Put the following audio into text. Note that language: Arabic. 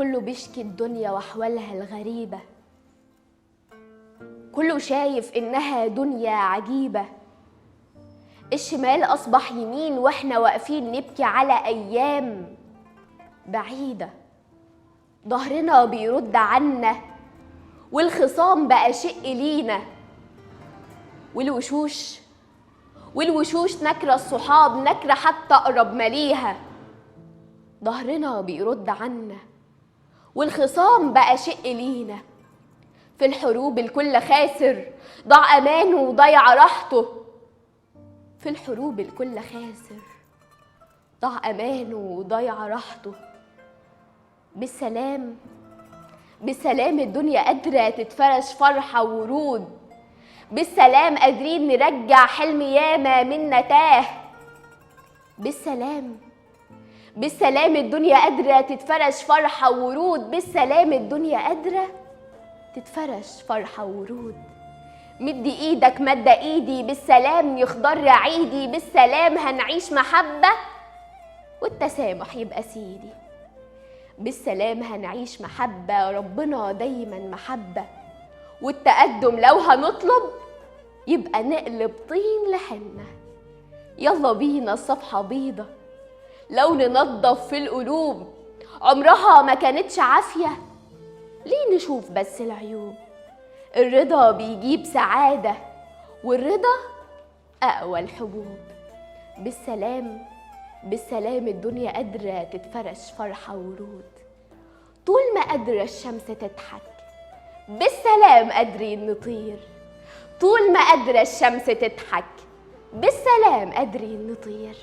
كله بيشكي الدنيا وأحوالها الغريبة، كله شايف إنها دنيا عجيبة. الشمال أصبح يمين وإحنا واقفين نبكي على أيام بعيدة. ظهرنا بيرد عنا والخصام بقى شق لينا، والوشوش نكرة الصحاب، نكرة حتى أقرب مليها. ظهرنا بيرد عنا والخصام بقى شق لينا. في الحروب الكل خاسر، ضاع أمانه وضيع راحته. في الحروب الكل خاسر، ضاع أمانه وضيع راحته. بالسلام الدنيا قادرة تتفرش فرحة وورود. بالسلام قادرين نرجع حلم ياما منا تاه. بالسلام الدنيا قادرة تتفرش فرحة وورود. بالسلام الدنيا قادرة تتفرش فرحة وورود. مدي ايدك مدى ايدي، بالسلام يخضر عيدي. بالسلام هنعيش محبة والتسامح يبقى سيدي. بالسلام هنعيش محبة، ربنا دايما محبة. والتقدم لو هنطلب يبقى نقلب طين لحنة. يلا بينا الصفحة بيضة لو ننضف في القلوب. عمرها ما كانتش عافية، ليه نشوف بس العيوب؟ الرضا بيجيب سعادة، والرضا أقوى الحبوب. بالسلام الدنيا قادرة تتفرش فرحة ورود. طول ما قادرة الشمس تضحك، بالسلام قادرين نطير. طول ما قادرة الشمس تضحك، بالسلام قادرين نطير.